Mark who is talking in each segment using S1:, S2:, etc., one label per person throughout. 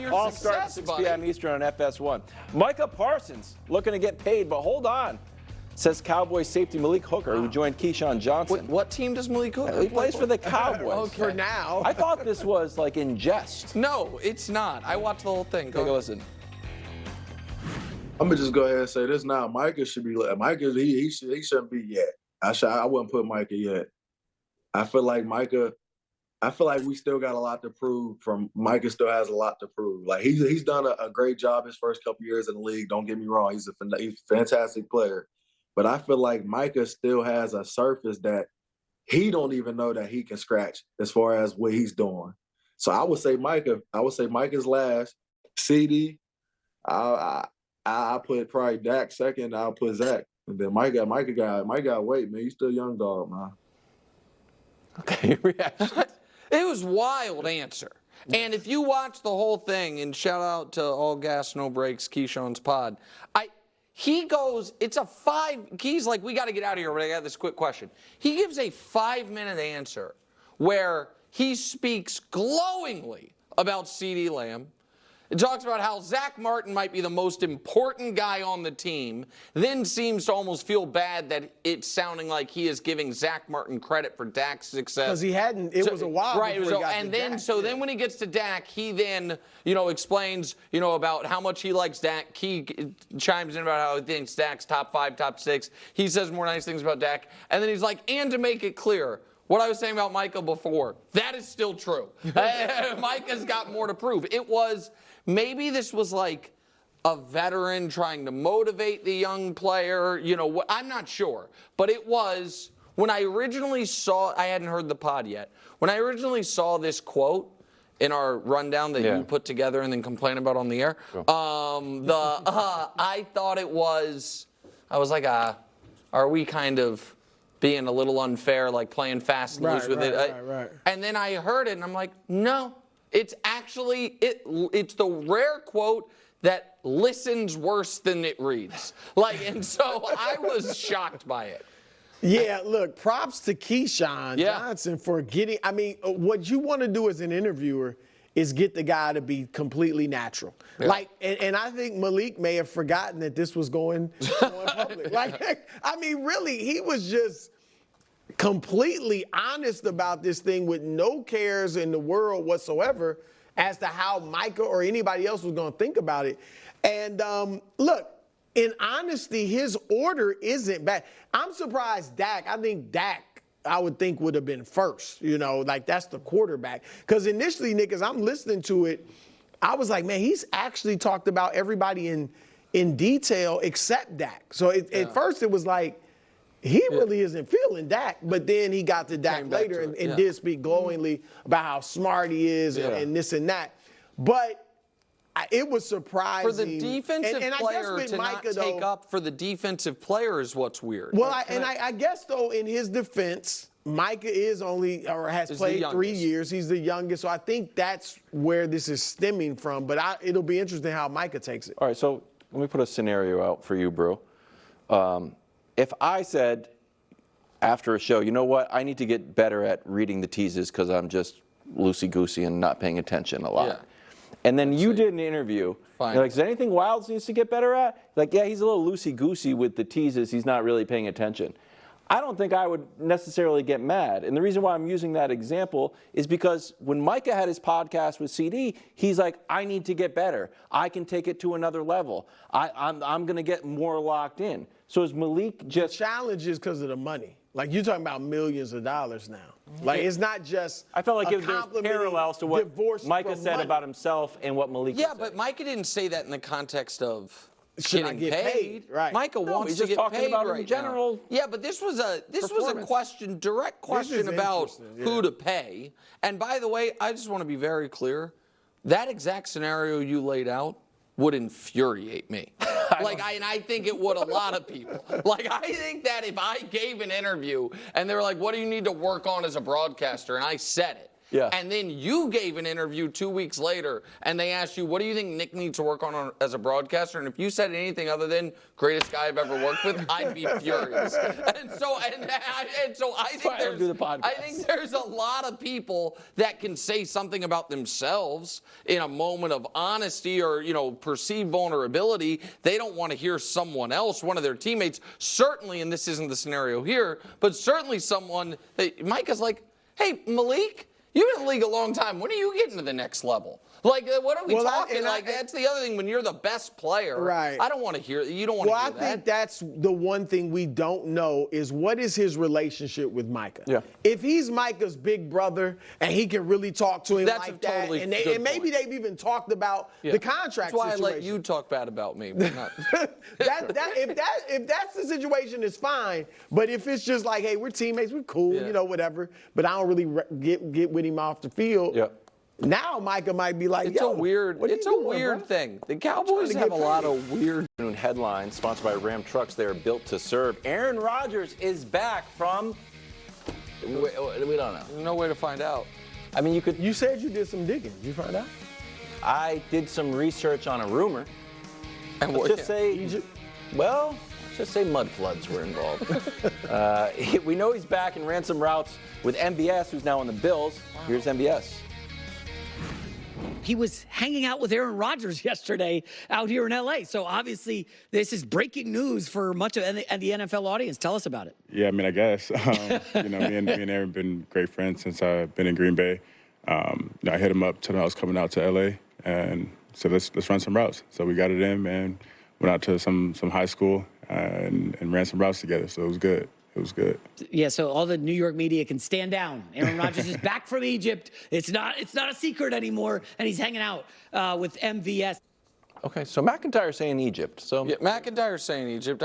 S1: your
S2: All start at
S1: success,
S2: 6
S1: buddy.
S2: p.m. Eastern on FS1. Micah Parsons looking to get paid, but hold on. Says Cowboys safety Malik Hooker, who joined Keyshawn Johnson.
S1: What team does Malik Hooker
S2: He
S1: play
S2: plays for the Cowboys.
S1: Okay.
S3: For now.
S2: I thought this was like in jest.
S1: No, it's not. I watched the whole thing.
S2: Take a listen.
S4: I'm gonna just go ahead and say this now. Micah should be. Micah, he shouldn't be yet. I wouldn't put Micah yet. I feel like we still got a lot to prove. Micah still has a lot to prove. Like he's done a great job his first couple years in the league. Don't get me wrong. He's a fantastic player, but I feel like Micah still has a surface that he don't even know that he can scratch as far as what he's doing. So I would say Micah. I would say Micah's last. CD. I put probably Dak second. I'll put Zach. And then Micah got weight, man. He's still a young dog, man.
S2: Okay, reaction.
S1: It was wild answer. And if you watch the whole thing, and shout out to All Gas No Breaks, Keyshawn's pod, he goes, he's like, we got to get out of here, but I got this quick question. He gives a 5-minute answer where he speaks glowingly about CeeDee Lamb. It talks about how Zach Martin might be the most important guy on the team, then seems to almost feel bad that it's sounding like he is giving Zach Martin credit for Dak's success.
S3: Because he hadn't, it was a while
S1: right,
S3: before he got
S1: and
S3: to
S1: then
S3: Dak.
S1: then when he gets to Dak, he then, explains, about how much he likes Dak. He chimes in about how he thinks Dak's top 5, top 6. He says more nice things about Dak. And then he's like, and to make it clear, what I was saying about Micah before, that is still true. Micah's got more to prove. Maybe this was like a veteran trying to motivate the young player. I'm not sure. But it was, when I originally saw, I hadn't heard the pod yet. When I originally saw this quote in our rundown that you put together and then complain about on the air,
S2: Sure.
S1: I thought it was, I was like, are we kind of being a little unfair, like playing fast and loose with it?
S3: Right.
S1: And then I heard it, and I'm like, no. It's actually, it's the rare quote that listens worse than it reads. And so I was shocked by it.
S3: Yeah, look, props to Keyshawn Johnson for getting, what you want to do as an interviewer is get the guy to be completely natural.
S1: Yeah.
S3: And I think Malik may have forgotten that this was going public. Really, he was just completely honest about this thing with no cares in the world whatsoever as to how Micah or anybody else was going to think about it. And look, in honesty, his order isn't bad. I'm surprised Dak. I think Dak, I would think, would have been first. That's the quarterback. Because initially, Nick, as I'm listening to it, I was like, man, he's actually talked about everybody in detail except Dak. So at first it was like, he really isn't feeling Dak, but then he got to Dak later and did speak glowingly about how smart he is and this and that. But it was surprising.
S1: For the defensive player to Micah, not take up for the defensive player is what's weird.
S3: Well, I guess, though, in his defense, Micah has played 3 years. He's the youngest. So I think that's where this is stemming from. But it'll be interesting how Micah takes it.
S2: All right, so let me put a scenario out for you, bro. If I said after a show, you know what, I need to get better at reading the teases because I'm just loosey-goosey and not paying attention a lot.
S1: Yeah.
S2: And then you did an interview.
S1: Fine.
S2: You're like, is there anything Wilds needs to get better at? Like, yeah, he's a little loosey-goosey with the teases. He's not really paying attention. I don't think I would necessarily get mad. And the reason why I'm using that example is because when Micah had his podcast with CD, he's like, I need to get better. I can take it to another level. I'm going to get more locked in. So is Malik just...
S3: The challenge is because of the money. You're talking about millions of dollars now. It's not just
S2: I felt like there's parallels to what Micah said
S3: money.
S2: about himself and what Malik said.
S1: Yeah, but Micah didn't say that in the context of
S3: Should I
S1: getting
S3: get paid? Right.
S1: Micah wants
S2: he's
S1: to
S2: just
S1: get
S2: talking
S1: paid
S2: about
S1: right
S2: in general.
S1: now. Yeah, but this was a direct question about who to pay. And by the way, I just want to be very clear. That exact scenario you laid out would infuriate me. And I think it would a lot of people. I think that if I gave an interview and they were like, what do you need to work on as a broadcaster? And I said it.
S2: Yeah.
S1: and then you gave an interview 2 weeks later, and they asked you, what do you think Nick needs to work on as a broadcaster? And if you said anything other than greatest guy I've ever worked with, I'd be furious. And so I think there's a lot of people that can say something about themselves in a moment of honesty or, perceived vulnerability. They don't want to hear someone else, one of their teammates, certainly, and this isn't the scenario here, but certainly someone that Micah's like, hey, Malik, you've been in the league a long time. When are you getting to the next level? Like, what are we talking? That's the other thing. When you're the best player,
S3: right?
S1: I don't want to hear. You don't want to hear that.
S3: Well, I think that's the one thing we don't know is what is his relationship with Micah.
S2: Yeah.
S3: If he's Micah's big brother and he can really talk to him
S1: That's
S3: like
S1: a totally
S3: that, and maybe they've even talked about the contract
S1: That's why
S3: situation.
S1: I let you talk bad about me. But not.
S3: If that's the situation, it's fine. But if it's just like, hey, we're teammates, we're cool, whatever. But I don't really get with him off the field.
S2: Yeah.
S3: Now Micah might be like,
S1: It's a weird thing. The Cowboys have a lot of weird
S2: headlines sponsored by Ram Trucks. They are built to serve. Aaron Rodgers is back from. We don't know.
S1: There's no way to find out.
S2: I mean,
S3: You said you did some digging. Did you find out?
S2: I did some research on a rumor.
S1: And
S2: Let's just say Egypt. Well, let's just say mud floods were involved. We know he's back and ran some routes with MVS, who's now on the Bills. Wow. Here's MVS.
S5: He was hanging out with Aaron Rodgers yesterday out here in L.A. So obviously this is breaking news for much of the NFL audience. Tell us about it.
S6: Yeah, I mean, I guess. Me and Aaron have been great friends since I've been in Green Bay. I hit him up, told him I was coming out to L.A. and said, let's run some routes. So we got it in and went out to some high school and ran some routes together. So it was good. It was good.
S5: Yeah, so all the New York media can stand down. Aaron Rodgers is back from Egypt. It's not a secret anymore, and he's hanging out with MVS.
S2: Okay, so McIntyre's saying Egypt. So
S1: yeah, McIntyre's saying Egypt.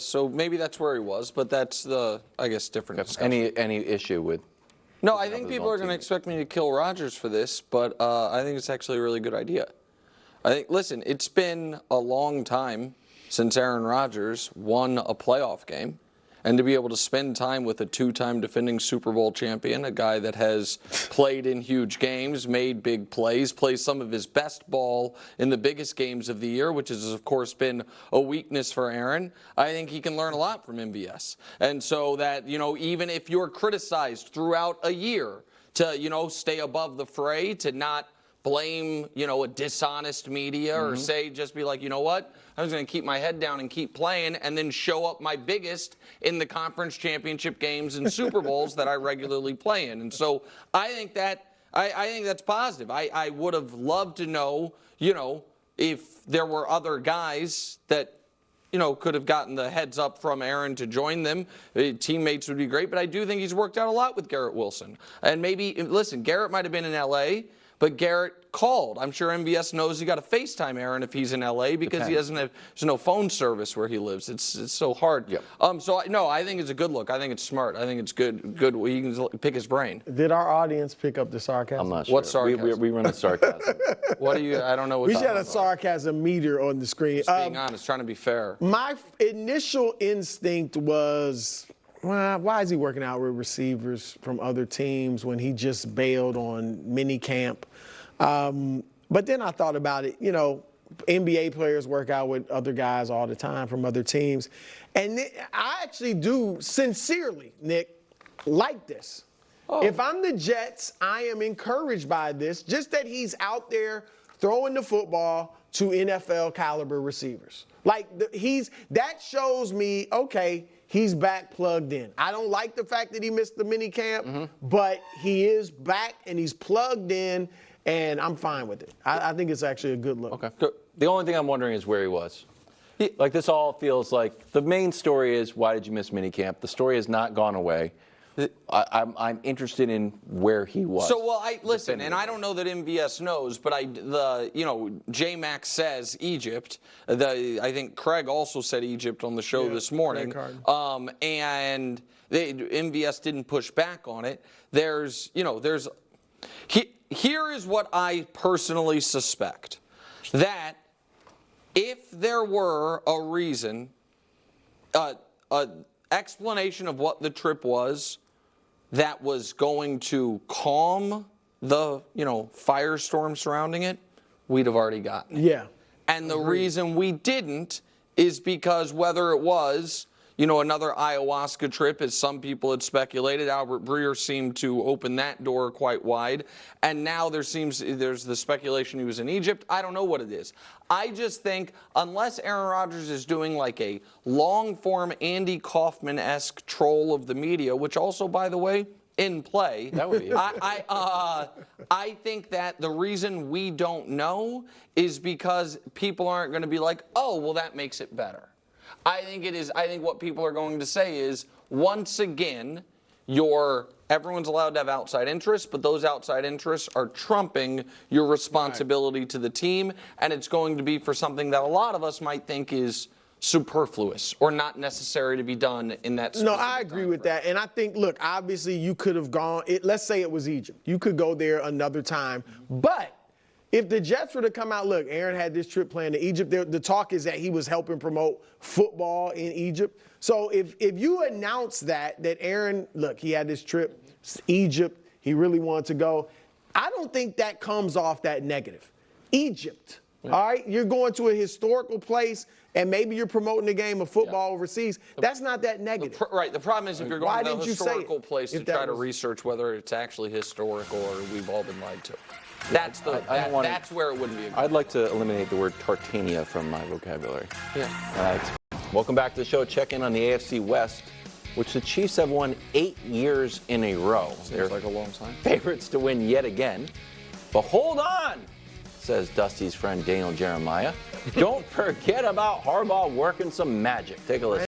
S1: So maybe that's where he was, but that's different.
S2: Any issue with?
S1: No, I think people are going to expect me to kill Rodgers for this, but I think it's actually a really good idea. Listen, it's been a long time since Aaron Rodgers won a playoff game. And to be able to spend time with a two-time defending Super Bowl champion, a guy that has played in huge games, made big plays, plays some of his best ball in the biggest games of the year, which has, of course, been a weakness for Aaron, I think he can learn a lot from MVS. And so that, even if you're criticized throughout a year to, stay above the fray, to not blame, a dishonest media or just be like, you know what? I was going to keep my head down and keep playing and then show up my biggest in the conference championship games and Super Bowls that I regularly play in. And so I think that's positive. I would have loved to know, if there were other guys that, could have gotten the heads up from Aaron to join them. Teammates would be great, but I do think he's worked out a lot with Garrett Wilson. And maybe, listen, Garrett might have been in L.A., but Garrett called. I'm sure MVS knows he got to FaceTime Aaron if he's in L.A. because he doesn't have. There's no phone service where he lives. It's so hard.
S2: Yep.
S1: I think it's a good look. I think it's smart. I think it's good. Good. You can pick his brain.
S3: Did our audience pick up the sarcasm?
S2: I'm not sure.
S1: What sarcasm?
S2: We run the sarcasm.
S1: What do you? I don't know what.
S3: We should have a sarcasm meter on the screen.
S1: Just being honest, trying to be fair.
S3: My initial instinct was, well, why is he working out with receivers from other teams when he just bailed on mini camp? But then I thought about it, NBA players work out with other guys all the time from other teams. And I actually do sincerely, Nick, like this. Oh. If I'm the Jets, I am encouraged by this, just that he's out there throwing the football to NFL caliber receivers. That shows me, okay, he's back plugged in. I don't like the fact that he missed the mini camp, but he is back and he's plugged in. And I'm fine with it. I think it's actually a good look.
S2: Okay. The only thing I'm wondering is where he was. This all feels like the main story is why did you miss minicamp? The story has not gone away. I'm interested in where he was.
S1: So, listen, and I don't know that MVS knows, but J-Max says Egypt. I think Craig also said Egypt on the show this morning. And MVS didn't push back on it. Here is what I personally suspect, that if there were a reason, an explanation of what the trip was, that was going to calm the, firestorm surrounding it, we'd have already gotten it.
S3: Yeah.
S1: And the reason we didn't is because whether it was, another ayahuasca trip, as some people had speculated, Albert Breer seemed to open that door quite wide. And now there's the speculation he was in Egypt. I don't know what it is. I just think unless Aaron Rodgers is doing like a long-form Andy Kaufman-esque troll of the media, which also, by the way, in play.
S2: That would be it.
S1: I think that the reason we don't know is because people aren't going to be like, oh, well, that makes it better. I think what people are going to say is, once again, everyone's allowed to have outside interests, but those outside interests are trumping your responsibility to the team, and it's going to be for something that a lot of us might think is superfluous or not necessary to be done in that specific
S3: No, I agree with that. And I think, look, obviously you could have gone, let's say it was Egypt. You could go there another time. But if the Jets were to come out, look, Aaron had this trip planned to Egypt. The talk is that he was helping promote football in Egypt. So if you announce that Aaron, look, he had this trip, Egypt, he really wanted to go, I don't think that comes off that negative. Egypt. Yeah. All right, you're going to a historical place, and maybe you're promoting the game of football overseas. That's not that negative.
S1: Right. The problem is if you're going to a historical place to try to research whether it's actually historical or we've all been lied to. That's where it wouldn't be a good
S2: I'd like to eliminate the word Tartania from my vocabulary.
S1: Yeah.
S2: Welcome back to the show. Check in on the AFC West, which the Chiefs have won 8 years in a row.
S1: Seems like a long time.
S2: Favorites to win yet again. But hold on, says Dusty's friend Daniel Jeremiah. Don't forget about Harbaugh working some magic. Take a listen.